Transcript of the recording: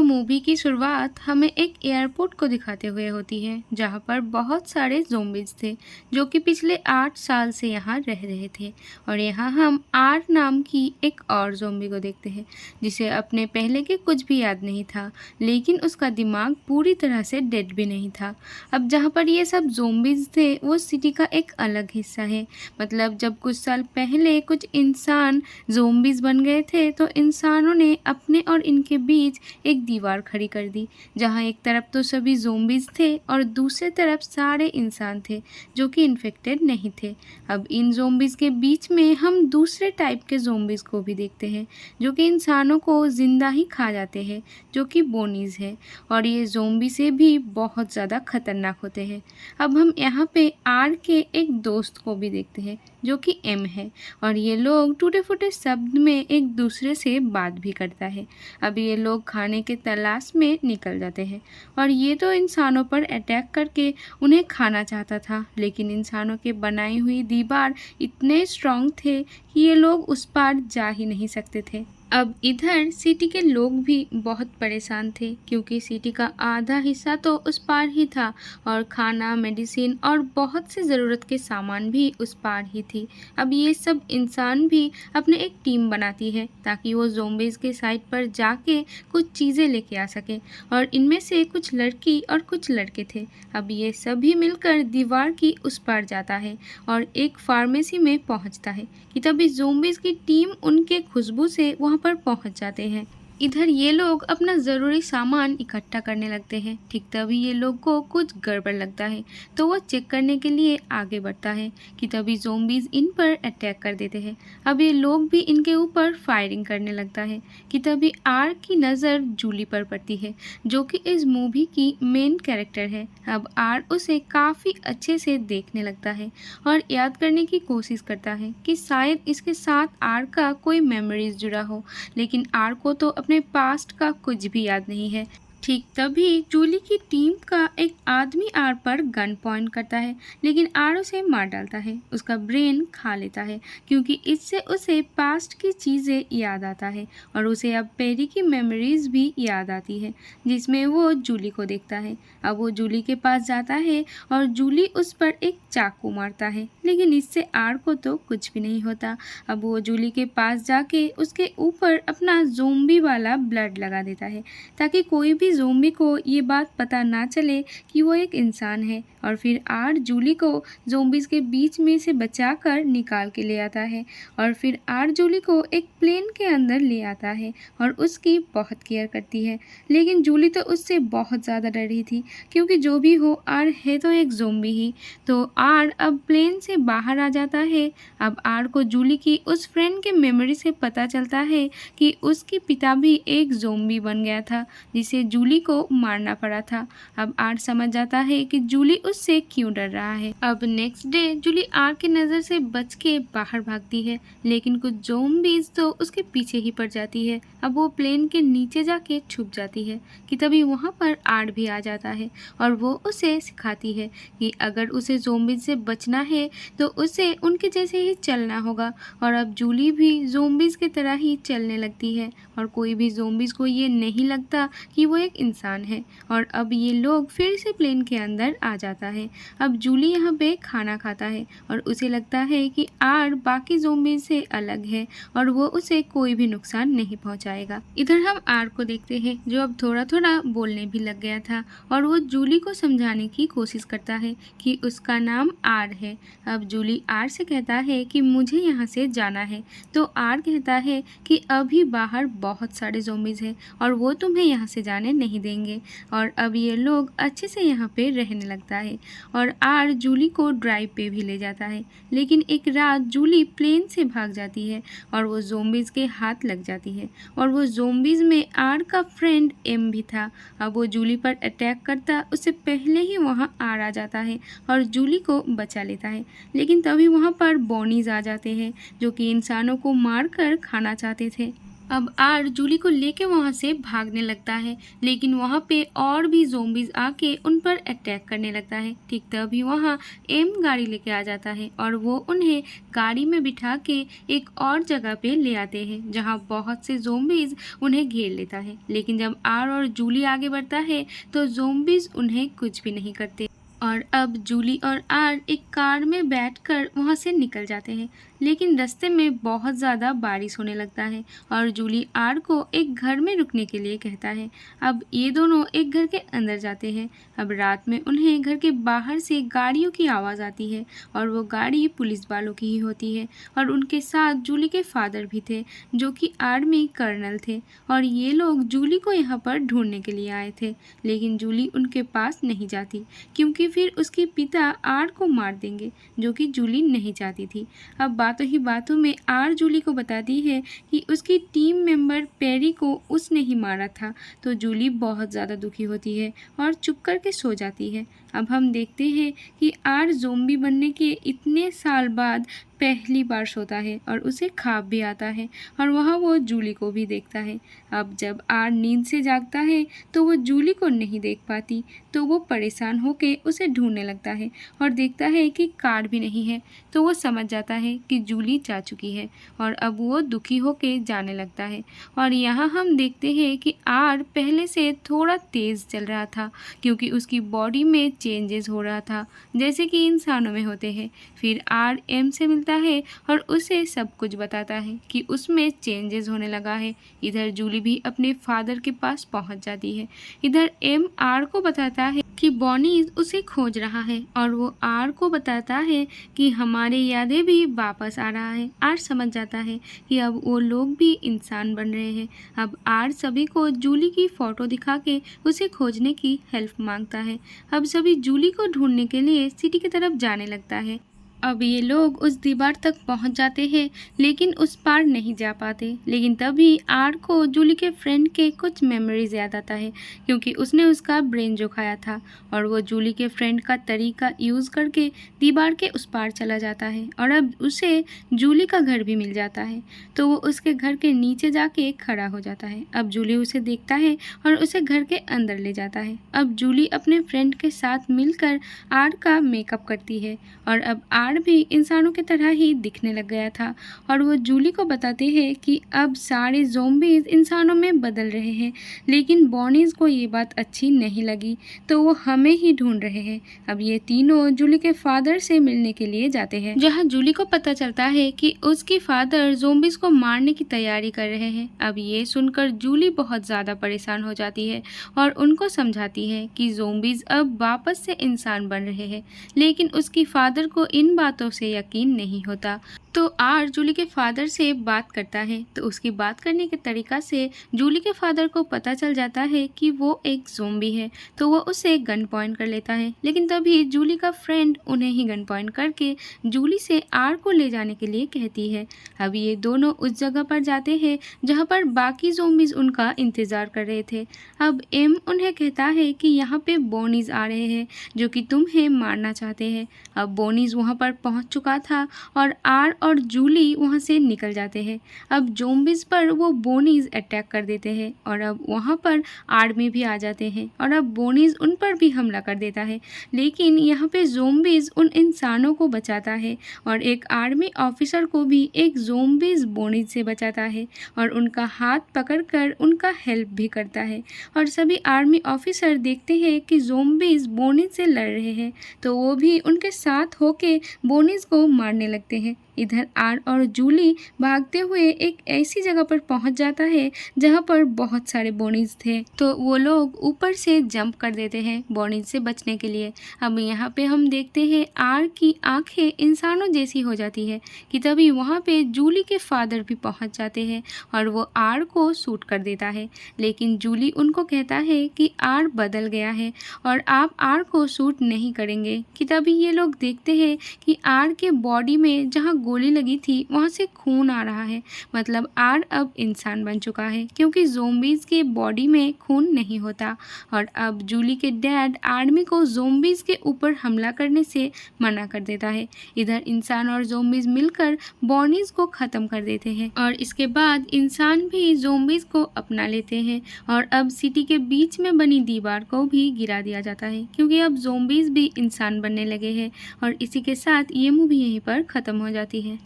Movie की शुरुआत हमें एक एयरपोर्ट को दिखाते हुए होती है जहां पर बहुत सारे ज़ोंबीज़ थे जो कि पिछले 8 साल से यहां रह रहे थे। और यहां हम आर नाम की एक और ज़ोंबी को देखते हैं जिसे अपने पहले के कुछ भी याद नहीं था, लेकिन उसका दिमाग पूरी तरह से डेड भी नहीं था। अब जहां पर ये सब ज़ोंबीज़ थे वो सिटी का एक अलग हिस्सा है। मतलब जब कुछ साल पहले कुछ इंसान ज़ोंबीज़ बन गए थे तो इंसानों ने अपने और इनके बीच एक दीवार खड़ी कर दी, जहां एक तरफ तो सभी ज़ोंबीज़ थे और दूसरे तरफ सारे इंसान थे जो कि इन्फेक्टेड नहीं थे। अब इन ज़ोंबीज़ के बीच में हम दूसरे टाइप के ज़ोंबीज़ को भी देखते हैं जो कि इंसानों को ज़िंदा ही खा जाते हैं, जो कि बोनीज़ है। और ये ज़ोंबी से भी बहुत ज़्यादा खतरनाक होते हैं। अब हम यहाँ पे आर के एक दोस्त को भी देखते हैं जो कि एम है, और ये लोग टूटे फूटे शब्द में एक दूसरे से बात भी करता है। अब ये लोग खाने के तलाश में निकल जाते हैं और ये तो इंसानों पर अटैक करके उन्हें खाना चाहता था, लेकिन इंसानों के बनाई हुई दीवार इतने स्ट्रांग थे कि ये लोग उस पार जा ही नहीं सकते थे। अब इधर सिटी के लोग भी बहुत परेशान थे क्योंकि सिटी का आधा हिस्सा तो उस पार ही था और खाना, मेडिसिन और बहुत से ज़रूरत के सामान भी उस पार ही थी। अब ये सब इंसान भी अपने एक टीम बनाती है ताकि वो ज़ोंबीज़ के साइट पर जाके कुछ चीज़ें लेके आ सके, और इनमें से कुछ लड़की और कुछ लड़के थे। अब ये सभी मिलकर दीवार की उस पार जाता है और एक फार्मेसी में पहुंचता है कि तभी ज़ोंबीज़ की टीम उनके खुशबू से वहां पर पहुंच जाते हैं। इधर ये लोग अपना ज़रूरी सामान इकट्ठा करने लगते हैं। ठीक तभी ये लोग को कुछ गड़बड़ लगता है तो वो चेक करने के लिए आगे बढ़ता है कि तभी ज़ोंबीज़ इन पर अटैक कर देते हैं। अब ये लोग भी इनके ऊपर फायरिंग करने लगता है कि तभी आर की नज़र जूली पर पड़ती है जो कि इस मूवी की मेन कैरेक्टर है। अब आर उसे काफ़ी अच्छे से देखने लगता है और याद करने की कोशिश करता है कि शायद इसके साथ आर का कोई मेमोरीज जुड़ा हो, लेकिन आर को तो अपने पास्ट का कुछ भी याद नहीं है। ठीक तभी जूली की टीम का एक आदमी आर पर गन पॉइंट करता है, लेकिन आर उसे मार डालता है, उसका ब्रेन खा लेता है क्योंकि इससे उसे पास्ट की चीज़ें याद आता है और उसे अब पेरी की मेमोरीज भी याद आती है जिसमें वो जूली को देखता है। अब वो जूली के पास जाता है और जूली उस पर एक चाकू मारता है, लेकिन इससे आर को तो कुछ भी नहीं होता। अब वो जूली के पास जाके उसके ऊपर अपना ज़ोंबी वाला ब्लड लगा देता है ताकि कोई भी ज़ोंबी को ये बात पता ना चले कि वो एक इंसान है। और फिर आर जूली को ज़ोंबीज़ के बीच में से बचाकर निकाल के ले आता है और फिर आर जूली को एक प्लेन के अंदर ले आता है और उसकी बहुत केयर करती है। लेकिन जूली तो उससे बहुत ज़्यादा डर रही थी क्योंकि जो भी हो आर है तो एक ज़ोंबी ही। तो आर अब प्लेन से बाहर आ जाता है। अब आर को जूली की उस फ्रेंड के मेमोरी से पता चलता है कि उसके पिता भी एक ज़ोंबी बन गया था जिसे जूली को मारना पड़ा था। अब आर समझ जाता है कि जूली उससे क्यों डर रहा है। अब नेक्स्ट डे जूली आर की नज़र से बच के बाहर भागती है, लेकिन कुछ ज़ोंबीज़ तो उसके पीछे ही पड़ जाती है। अब वो प्लेन के नीचे जाके छुप जाती है कि तभी वहाँ पर आर भी आ जाता है और वो उसे सिखाती है कि अगर उसे ज़ोंबीज़ से बचना है तो उसे उनके जैसे ही चलना होगा। और अब जूली भी ज़ोंबीज़ की तरह ही चलने लगती है और कोई भी ज़ोंबीज़ को ये नहीं लगता कि वो एक इंसान है। और अब ये लोग फिर से प्लेन के अंदर आ जाता है। अब जूली यहाँ पे खाना खाता है और उसे लगता है कि आर बाकी ज़ोंबी से अलग है और वो उसे कोई भी नुकसान नहीं पहुँचाएगा। इधर हम आर को देखते हैं जो अब थोड़ा थोड़ा बोलने भी लग गया था और वो जूली को समझाने की कोशिश करता है कि उसका नाम आर है। अब जूली आर से कहता है कि मुझे यहाँ से जाना है, तो आर कहता है कि अभी बाहर बहुत सारे ज़ोंबीज़ हैं और वो तुम्हें यहाँ से जाने नहीं देंगे। और अब ये लोग अच्छे से यहाँ पे रहने लगता है और आर जूली को ड्राइव पे भी ले जाता है। लेकिन एक रात जूली प्लेन से भाग जाती है और वो ज़ोंबीज़ के हाथ लग जाती है और वो ज़ोंबीज़ में आर का फ्रेंड एम भी था। अब वो जूली पर अटैक करता उससे पहले ही वहाँ आर आ जाता है और जूली को बचा लेता है। लेकिन तभी वहाँ पर बोनीज़ आ जाते हैं जो कि इंसानों को मार कर खाना चाहते थे। अब आर जूली को लेके वहाँ से भागने लगता है, लेकिन वहाँ पे और भी ज़ोंबीज आके उन पर अटैक करने लगता है। ठीक तभी वहाँ एम गाड़ी लेके आ जाता है और वो उन्हें गाड़ी में बिठा के एक और जगह पे ले आते हैं जहाँ बहुत से ज़ोंबीज उन्हें घेर लेता है। लेकिन जब आर और जूली आगे बढ़ता है तो ज़ोंबीज उन्हें कुछ भी नहीं करते और अब जूली और आर एक कार में बैठकर वहाँ से निकल जाते हैं। लेकिन रास्ते में बहुत ज़्यादा बारिश होने लगता है और जूली आर को एक घर में रुकने के लिए कहता है। अब ये दोनों एक घर के अंदर जाते हैं। अब रात में उन्हें घर के बाहर से गाड़ियों की आवाज़ आती है और वो गाड़ी पुलिस वालों की ही होती है और उनके साथ जूली के फादर भी थे जो कि आर्मी कर्नल थे और ये लोग जूली को यहाँ पर ढूंढने के लिए आए थे। लेकिन जूली उनके पास नहीं जाती क्योंकि फिर उसके पिता आर को मार देंगे, जो कि जूली नहीं चाहती थी। अब बातों ही बातों में आर जूली को बताती है कि उसकी टीम मेंबर पेरी को उसने ही मारा था। तो जूली बहुत ज़्यादा दुखी होती है और चुप करके सो जाती है। अब हम देखते हैं कि आर ज़ोंबी बनने के इतने साल बाद पहली बार सोता है और उसे ख्वाब भी आता है और वहाँ वो जूली को भी देखता है। अब जब आर नींद से जागता है तो वो जूली को नहीं देख पाती, तो वो परेशान होकर उसे ढूंढने लगता है और देखता है कि कार भी नहीं है। तो वो समझ जाता है कि जूली जा चुकी है और अब वो दुखी होकर जाने लगता है। और यहाँ हम देखते हैं कि आर पहले से थोड़ा तेज़ चल रहा था क्योंकि उसकी बॉडी में चेंजेस हो रहा था जैसे कि इंसानों में होते हैं। फिर आर एम से मिलता है और उसे सब कुछ बताता है कि उसमें चेंजेस होने लगा है। इधर जूली भी अपने फादर के पास पहुंच जाती है। इधर एम आर को बताता है कि बॉनीज उसे खोज रहा है और वो आर को बताता है कि हमारी यादें भी वापस आ रहा है। आर समझ जाता है कि अब वो लोग भी इंसान बन रहे हैं। अब आर सभी को जूली की फ़ोटो दिखा के उसे खोजने की हेल्प मांगता है। अब सभी जूली को ढूंढने के लिए सिटी की तरफ जाने लगता है। अब ये लोग उस दीवार तक पहुंच जाते हैं लेकिन उस पार नहीं जा पाते। लेकिन तभी आर को जूली के फ्रेंड के कुछ मेमोरीज याद आता है क्योंकि उसने उसका ब्रेन जो खाया था और वो जूली के फ्रेंड का तरीका यूज़ करके दीवार के उस पार चला जाता है और अब उसे जूली का घर भी मिल जाता है। तो वो उसके घर के नीचे जाके खड़ा हो जाता है। अब जूली उसे देखता है और उसे घर के अंदर ले जाता है। अब जूली अपने फ्रेंड के साथ मिलकर आर का मेकअप करती है और अब आर भी इंसानों की तरह ही दिखने लग गया था और वो जूली को बताते हैं कि अब सारे ज़ोंबीज इंसानों में बदल रहे हैं। लेकिन बॉनीज को ये बात अच्छी नहीं लगी तो वो हमें ही ढूंढ रहे हैं। अब ये तीनों जूली के फादर से मिलने के लिए जाते हैं जहां जूली को पता चलता है कि उसकी फादर ज़ोंबीज को मारने की तैयारी कर रहे हैं। अब ये सुनकर जूली बहुत ज़्यादा परेशान हो जाती है और उनको समझाती है कि ज़ोंबीज अब वापस से इंसान बन रहे हैं। लेकिन उसकी फादर को इन बातों से यकीन नहीं होता। तो आर जूली के फादर से बात करता है तो उसकी बात करने के तरीका से जूली के फादर को पता चल जाता है कि वो एक ज़ोंबी है। तो वो उसे गन पॉइंट कर लेता है। लेकिन तभी जूली का फ्रेंड उन्हें ही गन पॉइंट करके जूली से आर को ले जाने के लिए कहती है। अब ये दोनों उस जगह पर जाते हैं जहाँ पर बाकी ज़ोंबीज उनका इंतज़ार कर रहे थे। अब एम उन्हें कहता है कि यहाँ पे बोनीज आ रहे हैं जो कि तुम्हें मारना चाहते हैं। अब बोनीज वहाँ पर पहुँच चुका था और आर और जूली वहाँ से निकल जाते हैं। अब ज़ोंबीज पर वो बोनीज अटैक कर देते हैं और अब वहाँ पर आर्मी भी आ जाते हैं और अब बोनीज उन पर भी हमला कर देता है। लेकिन यहाँ पे ज़ोंबीज उन इंसानों को बचाता है और एक आर्मी ऑफिसर को भी एक ज़ोंबीज बोनीज से बचाता है और उनका हाथ पकड़कर उनका हेल्प भी करता है। और सभी आर्मी ऑफिसर देखते हैं कि ज़ोंबीज बोनीज से लड़ रहे हैं तो वो भी उनके साथ होके बोनीज को मारने लगते हैं। इधर आर और जूली भागते हुए एक ऐसी जगह पर पहुंच जाता है जहां पर बहुत सारे बोनीज थे। तो वो लोग ऊपर से जंप कर देते हैं बोनीज से बचने के लिए। अब यहाँ पे हम देखते हैं आर की आंखें इंसानों जैसी हो जाती है कि तभी वहाँ पे जूली के फादर भी पहुँच जाते हैं और वो आर को शूट कर देता है। लेकिन जूली उनको कहता है कि आर बदल गया है और आप आर को शूट नहीं करेंगे। कि तभी ये लोग देखते हैं कि आर के बॉडी में जहाँ गोली लगी थी वहाँ से खून आ रहा है। मतलब आर अब इंसान बन चुका है क्योंकि ज़ोंबीज़ के बॉडी में खून नहीं होता। और अब जूली के डैड आर्मी को ज़ोंबीज़ के ऊपर हमला करने से मना कर देता है। इधर इंसान और ज़ोंबीज़ मिलकर बॉनीज़ को ख़त्म कर देते हैं और इसके बाद इंसान भी ज़ोंबीज़ को अपना लेते हैं। और अब सिटी के बीच में बनी दीवार को भी गिरा दिया जाता है क्योंकि अब ज़ोंबीज़ भी इंसान बनने लगे हैं। और इसी के साथ ये मूवी यहीं पर ख़त्म हो जाती है।